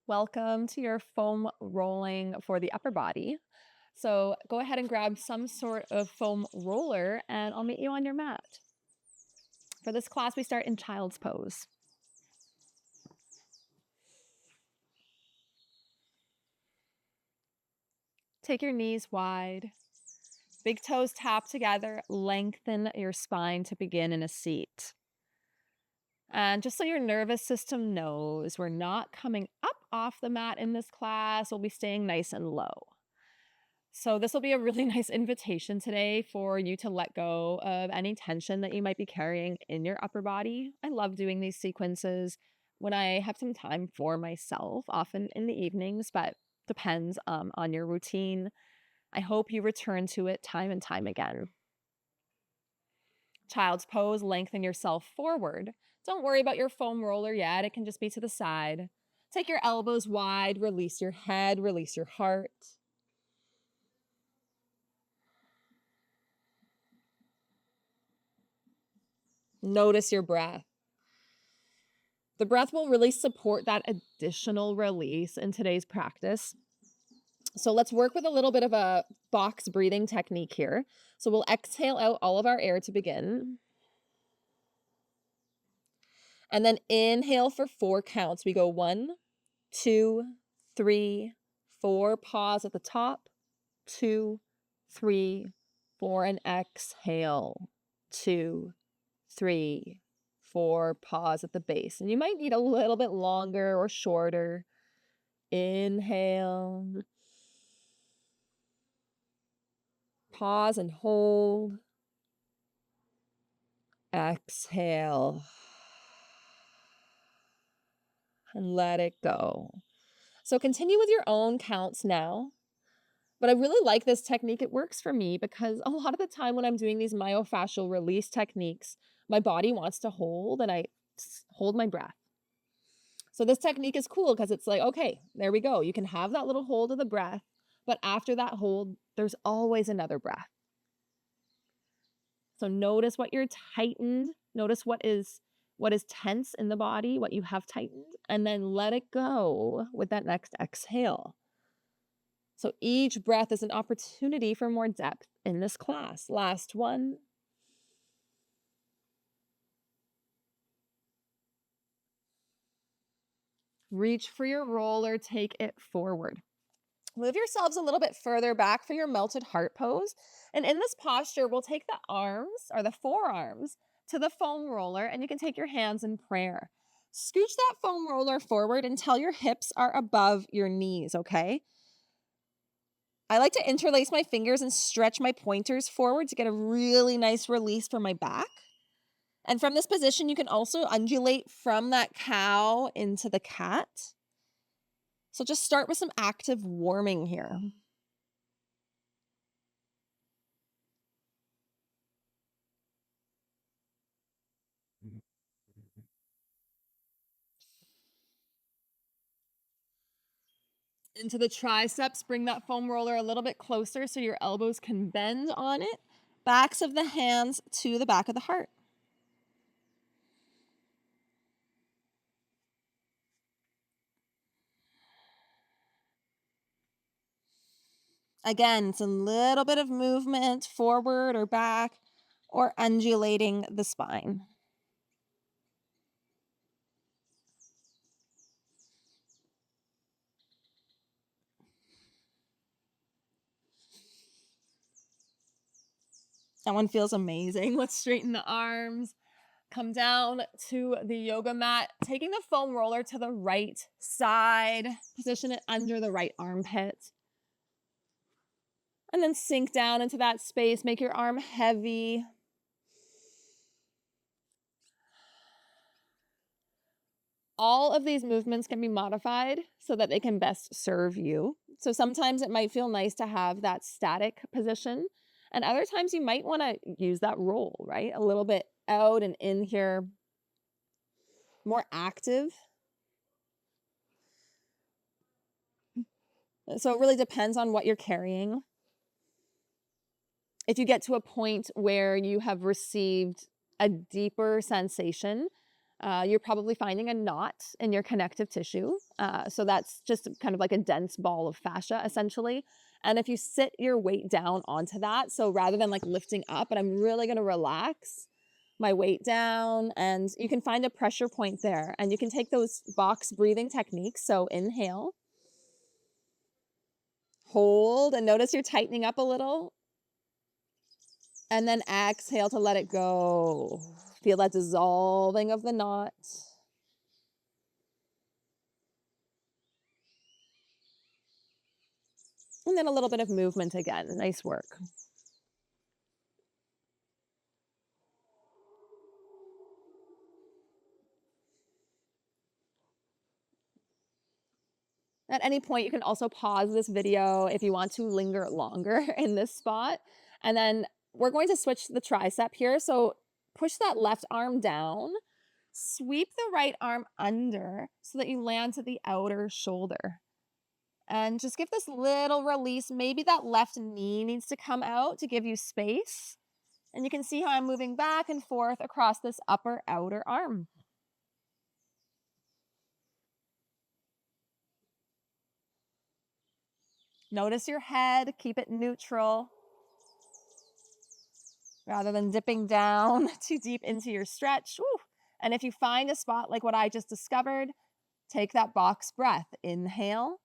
Welcome to your foam rolling for the upper body. So go ahead and grab some sort of foam roller and I'll meet you on your mat. For this class, we start in child's pose. Take your knees wide, big toes tap together, lengthen your spine to begin in a seat. And just so your nervous system knows, we're not coming up off the mat in this class, we'll be staying nice and low. So this will be a really nice invitation today for you to let go of any tension that you might be carrying in your upper body. I love doing these sequences when I have some time for myself, often in the evenings, but depends on your routine. I hope you return to it time and time again. Child's pose, lengthen yourself forward. Don't worry about your foam roller yet. It can just be to the side. Take your elbows wide, release your head, release your heart. Notice your breath. The breath will really support that additional release in today's practice. So let's work with a little bit of a box breathing technique here. So we'll exhale out all of our air to begin. And then inhale for 4 counts. We go 1, 2, 3, 4. Pause at the top. 2, 3, 4. And exhale. 2, 3, 4. Pause at the base. And you might need a little bit longer or shorter. Inhale. Pause and hold. Exhale. And let it go. So continue with your own counts now. But I really like this technique. It works for me because a lot of the time when I'm doing these myofascial release techniques, my body wants to hold and I hold my breath. So this technique is cool because it's like, okay, there we go. You can have that little hold of the breath, but after that hold, there's always another breath. So notice what you're tightened. Notice what is tense in the body, what you have tightened, and then let it go with that next exhale. So each breath is an opportunity for more depth in this class. Last one. Reach for your roller, take it forward. Move yourselves a little bit further back for your melted heart pose. And in this posture, we'll take the arms or the forearms to the foam roller, and you can take your hands in prayer. Scooch that foam roller forward until your hips are above your knees, okay? I like to interlace my fingers and stretch my pointers forward to get a really nice release from my back. And from this position, you can also undulate from that cow into the cat. So just start with some active warming here. Into the triceps, bring that foam roller a little bit closer so your elbows can bend on it. Backs of the hands to the back of the heart. Again, it's a little bit of movement forward or back or undulating the spine. That one feels amazing. Let's straighten the arms. Come down to the yoga mat, taking the foam roller to the right side. Position it under the right armpit. And then sink down into that space. Make your arm heavy. All of these movements can be modified so that they can best serve you. So sometimes it might feel nice to have that static position. And other times you might want to use that roll, right? A little bit out and in here, more active. So it really depends on what you're carrying. If you get to a point where you have received a deeper sensation, you're probably finding a knot in your connective tissue. So that's just kind of like a dense ball of fascia, essentially. And if you sit your weight down onto that, so rather than like lifting up, but I'm really going to relax my weight down, and you can find a pressure point there, and you can take those box breathing techniques. So inhale, hold, and notice you're tightening up a little, and then exhale to let it go. Feel that dissolving of the knot. And then a little bit of movement again. Nice work. At any point, you can also pause this video if you want to linger longer in this spot. And then we're going to switch to the tricep here. So push that left arm down, sweep the right arm under so that you land to the outer shoulder. And just give this little release. Maybe that left knee needs to come out to give you space. And you can see how I'm moving back and forth across this upper outer arm. Notice your head, keep it neutral rather than dipping down too deep into your stretch. Woo. And if you find a spot like what I just discovered, take that box breath. Inhale,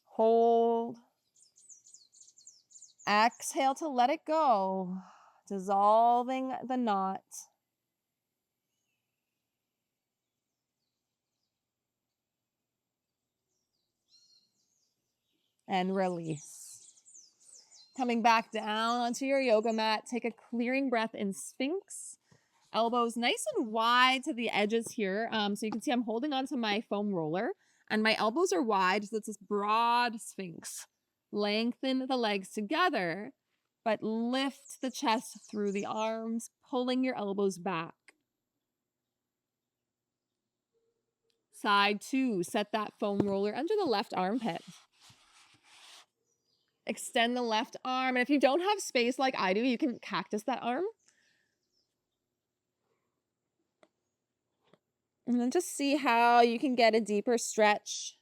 hold, exhale to let it go, dissolving the knot. And release. Coming back down onto your yoga mat, take a clearing breath in Sphinx. Elbows nice and wide to the edges here. So you can see I'm holding onto my foam roller and my elbows are wide. So it's this broad Sphinx. Lengthen the legs together, but lift the chest through the arms, pulling your elbows back. Side two, set that foam roller under the left armpit. Extend the left arm. And if you don't have space like I do, you can cactus that arm. And then just see how you can get a deeper stretch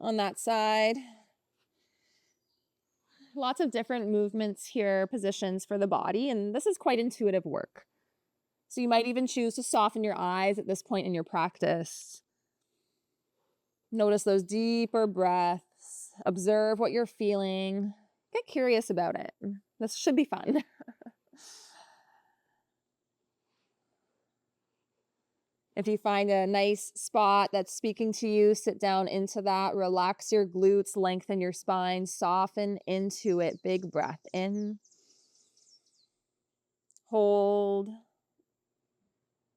on that side. Lots of different movements here, positions for the body, and this is quite intuitive work. So you might even choose to soften your eyes at this point in your practice. Notice those deeper breaths. Observe what you're feeling. Get curious about it. This should be fun. If you find a nice spot that's speaking to you, sit down into that. Relax your glutes, lengthen your spine, soften into it. Big breath in. Hold.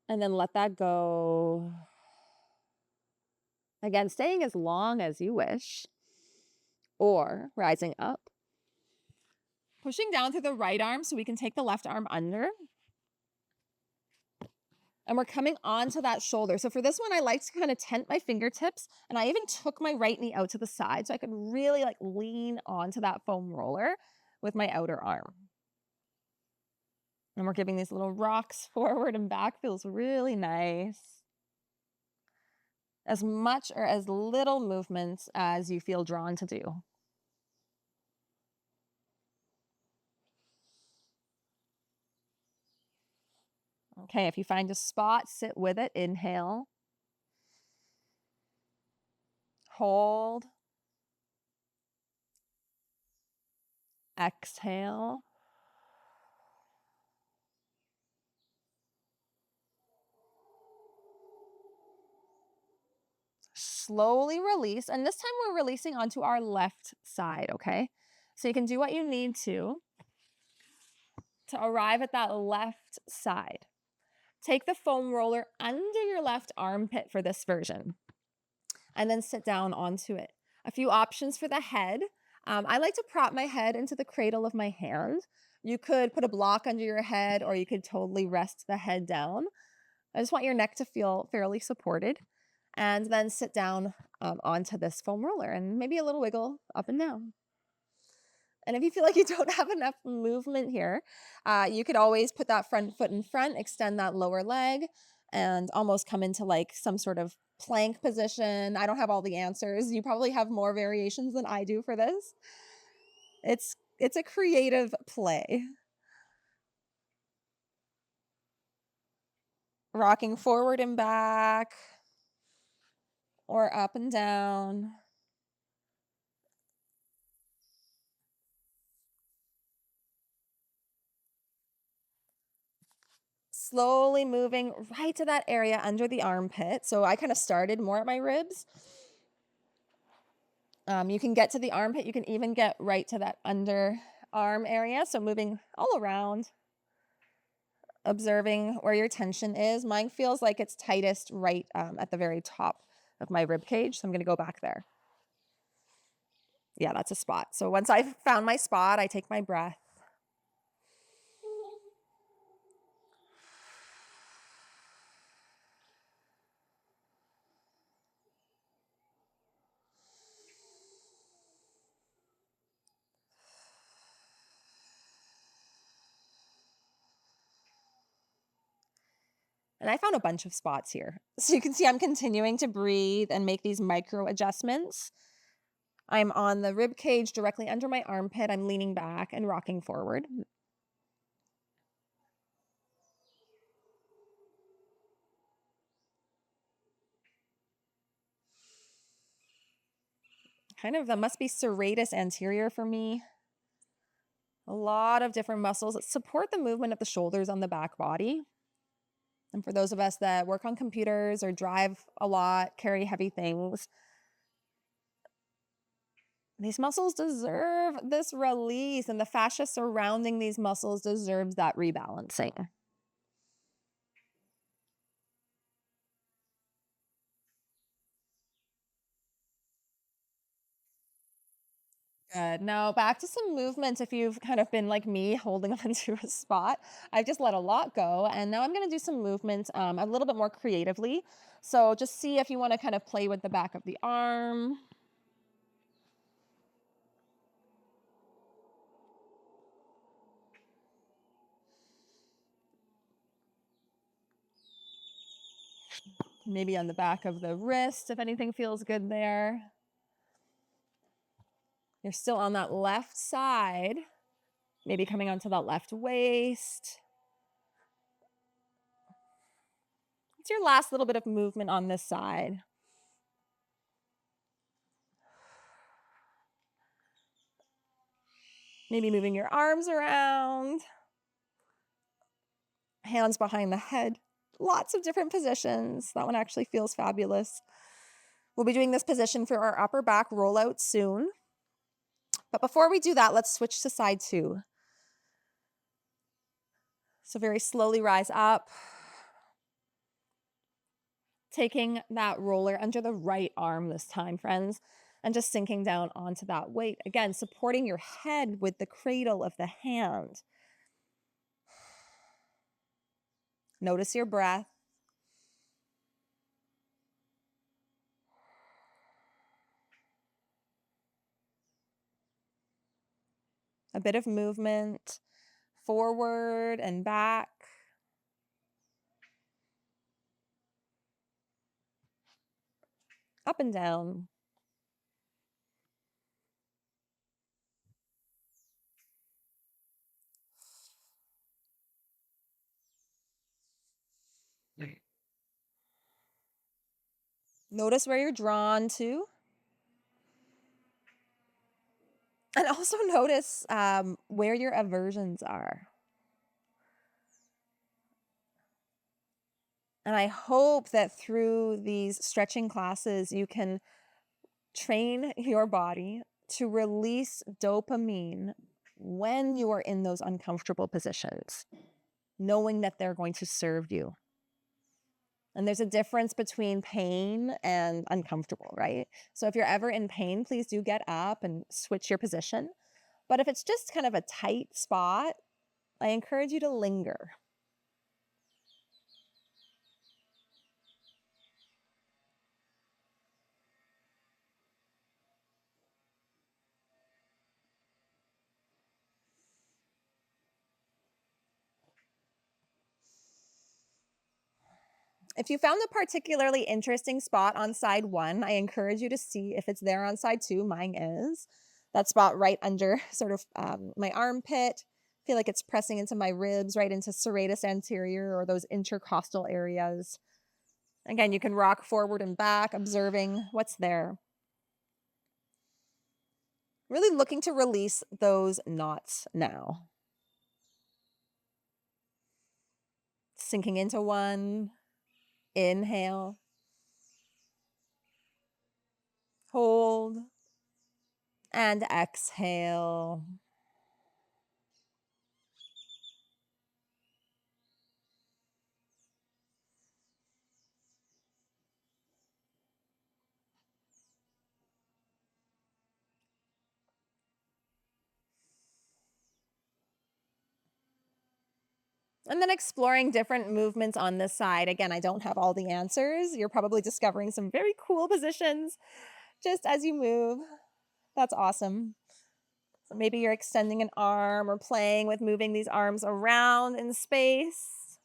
And then let that go. Again, staying as long as you wish. Or rising up. Pushing down through the right arm so we can take the left arm under. And we're coming onto that shoulder. So for this one, I like to kind of tent my fingertips. And I even took my right knee out to the side so I could really like lean onto that foam roller with my outer arm. And we're giving these little rocks forward and back. Feels really nice. As much or as little movements as you feel drawn to do. Okay, if you find a spot, sit with it. Inhale. Hold. Exhale. Slowly release. And this time we're releasing onto our left side, okay? So you can do what you need to arrive at that left side. Take the foam roller under your left armpit for this version. And then sit down onto it. A few options for the head. I like to prop my head into the cradle of my hand. You could put a block under your head, or you could totally rest the head down. I just want your neck to feel fairly supported. And then sit down onto this foam roller and maybe a little wiggle up and down. And if you feel like you don't have enough movement here, you could always put that front foot in front, extend that lower leg, and almost come into like some sort of plank position. I don't have all the answers. You probably have more variations than I do for this. It's a creative play. Rocking forward and back or up and down. Slowly moving right to that area under the armpit. So I kind of started more at my ribs. You can get to the armpit. You can even get right to that underarm area. So moving all around, observing where your tension is. Mine feels like it's tightest right at the very top of my rib cage. So I'm going to go back there. Yeah, that's a spot. So once I've found my spot, I take my breath. And I found a bunch of spots here. So you can see I'm continuing to breathe and make these micro adjustments. I'm on the rib cage directly under my armpit. I'm leaning back and rocking forward. Kind of, that must be serratus anterior for me. A lot of different muscles that support the movement of the shoulders on the back body. And for those of us that work on computers or drive a lot, carry heavy things, these muscles deserve this release, and the fascia surrounding these muscles deserves that rebalancing. Good. Now back to some movements. If you've kind of been like me, holding onto a spot, I've just let a lot go, and now I'm going to do some movements a little bit more creatively. So just see if you want to kind of play with the back of the arm. Maybe on the back of the wrist, if anything feels good there. You're still on that left side, maybe coming onto that left waist. It's your last little bit of movement on this side. Maybe moving your arms around, hands behind the head. Lots of different positions. That one actually feels fabulous. We'll be doing this position for our upper back rollout soon. But before we do that, let's switch to side two. So very slowly rise up, taking that roller under the right arm this time, friends, and just sinking down onto that weight. Again, supporting your head with the cradle of the hand. Notice your breath. A bit of movement forward and back. Up and down. Notice where you're drawn to. And also notice where your aversions are. And I hope that through these stretching classes, you can train your body to release dopamine when you are in those uncomfortable positions, knowing that they're going to serve you. And there's a difference between pain and uncomfortable, right? So if you're ever in pain, please do get up and switch your position. But if it's just kind of a tight spot, I encourage you to linger. If you found a particularly interesting spot on side one, I encourage you to see if it's there on side two. Mine is. That spot right under sort of my armpit. Feel like it's pressing into my ribs, right into serratus anterior or those intercostal areas. Again, you can rock forward and back, observing what's there. Really looking to release those knots now. Sinking into one. Inhale. Hold. And exhale. And then exploring different movements on this side. Again, I don't have all the answers. You're probably discovering some very cool positions just as you move. That's awesome. So maybe you're extending an arm or playing with moving these arms around in space.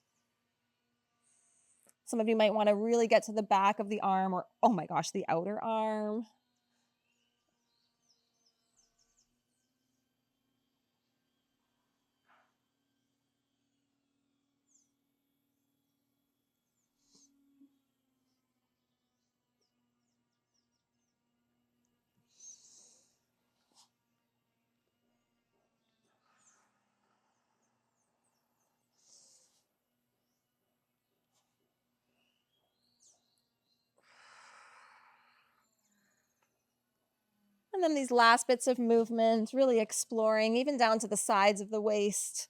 Some of you might want to really get to the back of the arm or, oh my gosh, the outer arm. And then these last bits of movement, really exploring, even down to the sides of the waist,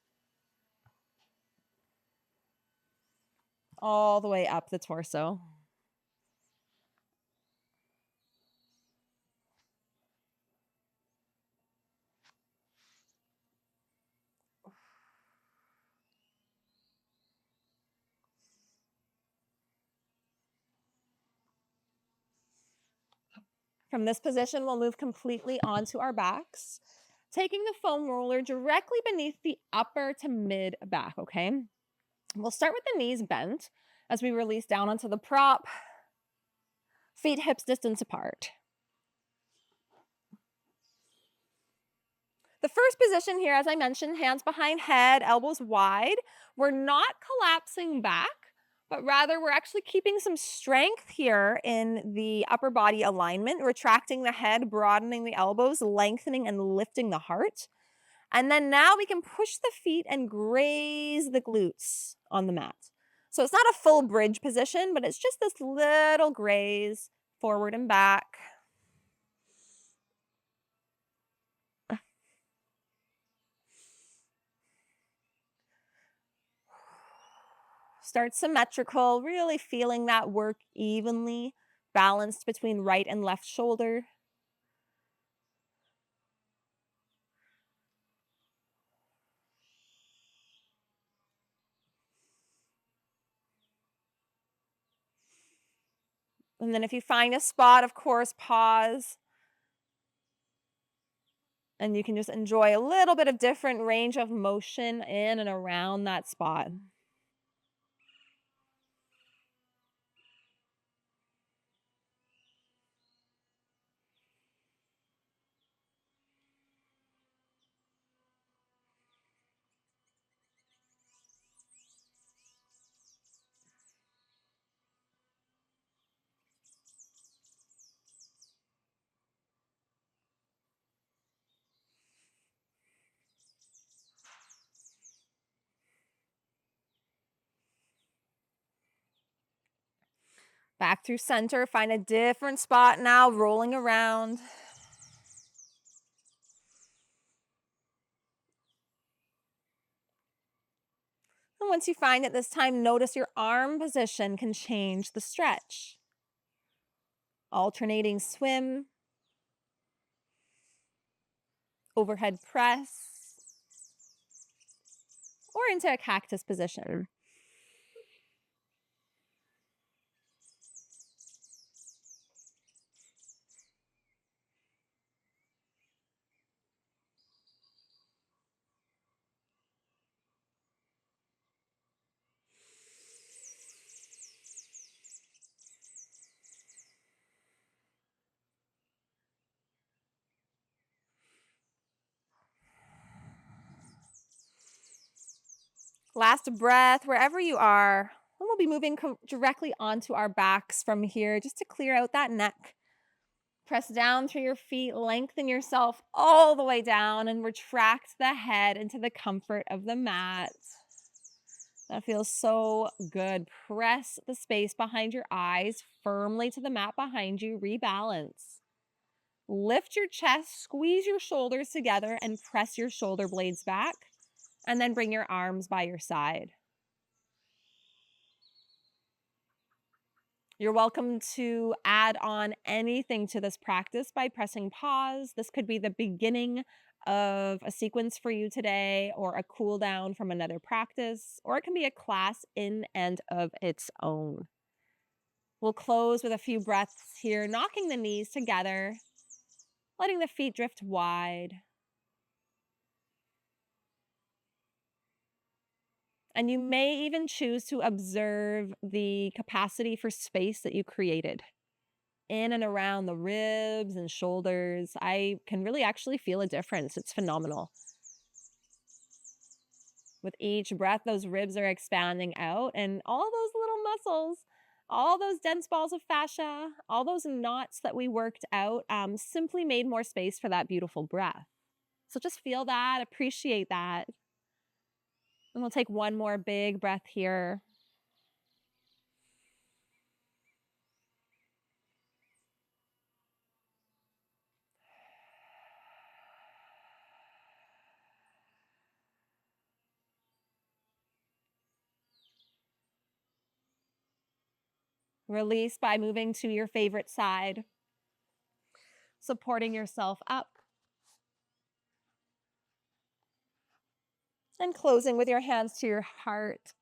all the way up the torso. From this position, we'll move completely onto our backs, taking the foam roller directly beneath the upper to mid back, okay? We'll start with the knees bent as we release down onto the prop, feet hips distance apart. The first position here, as I mentioned, hands behind head, elbows wide. We're not collapsing back, but rather we're actually keeping some strength here in the upper body alignment, retracting the head, broadening the elbows, lengthening and lifting the heart. And then now we can push the feet and graze the glutes on the mat. So it's not a full bridge position, but it's just this little graze forward and back. Start symmetrical, really feeling that work evenly balanced between right and left shoulder. And then if you find a spot, of course, pause. And you can just enjoy a little bit of different range of motion in and around that spot. Back through center, find a different spot now, rolling around. And once you find it this time, notice your arm position can change the stretch. Alternating swim, overhead press, or into a cactus position. Last breath, wherever you are. And we'll be moving directly onto our backs from here just to clear out that neck. Press down through your feet, lengthen yourself all the way down, and retract the head into the comfort of the mat. That feels so good. Press the space behind your eyes firmly to the mat behind you. Rebalance. Lift your chest, squeeze your shoulders together, and press your shoulder blades back. And then bring your arms by your side. You're welcome to add on anything to this practice by pressing pause. This could be the beginning of a sequence for you today, or a cool down from another practice, or it can be a class in and of its own. We'll close with a few breaths here, knocking the knees together, letting the feet drift wide. And you may even choose to observe the capacity for space that you created in and around the ribs and shoulders. I can really actually feel a difference. It's phenomenal. With each breath, those ribs are expanding out, and all those little muscles, all those dense balls of fascia, all those knots that we worked out simply made more space for that beautiful breath. So just feel that, appreciate that. And we'll take one more big breath here. Release by moving to your favorite side, supporting yourself up, and closing with your hands to your heart.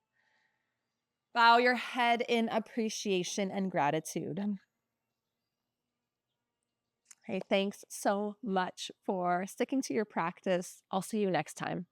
Bow your head in appreciation and gratitude. Hey, thanks so much for sticking to your practice. I'll see you next time.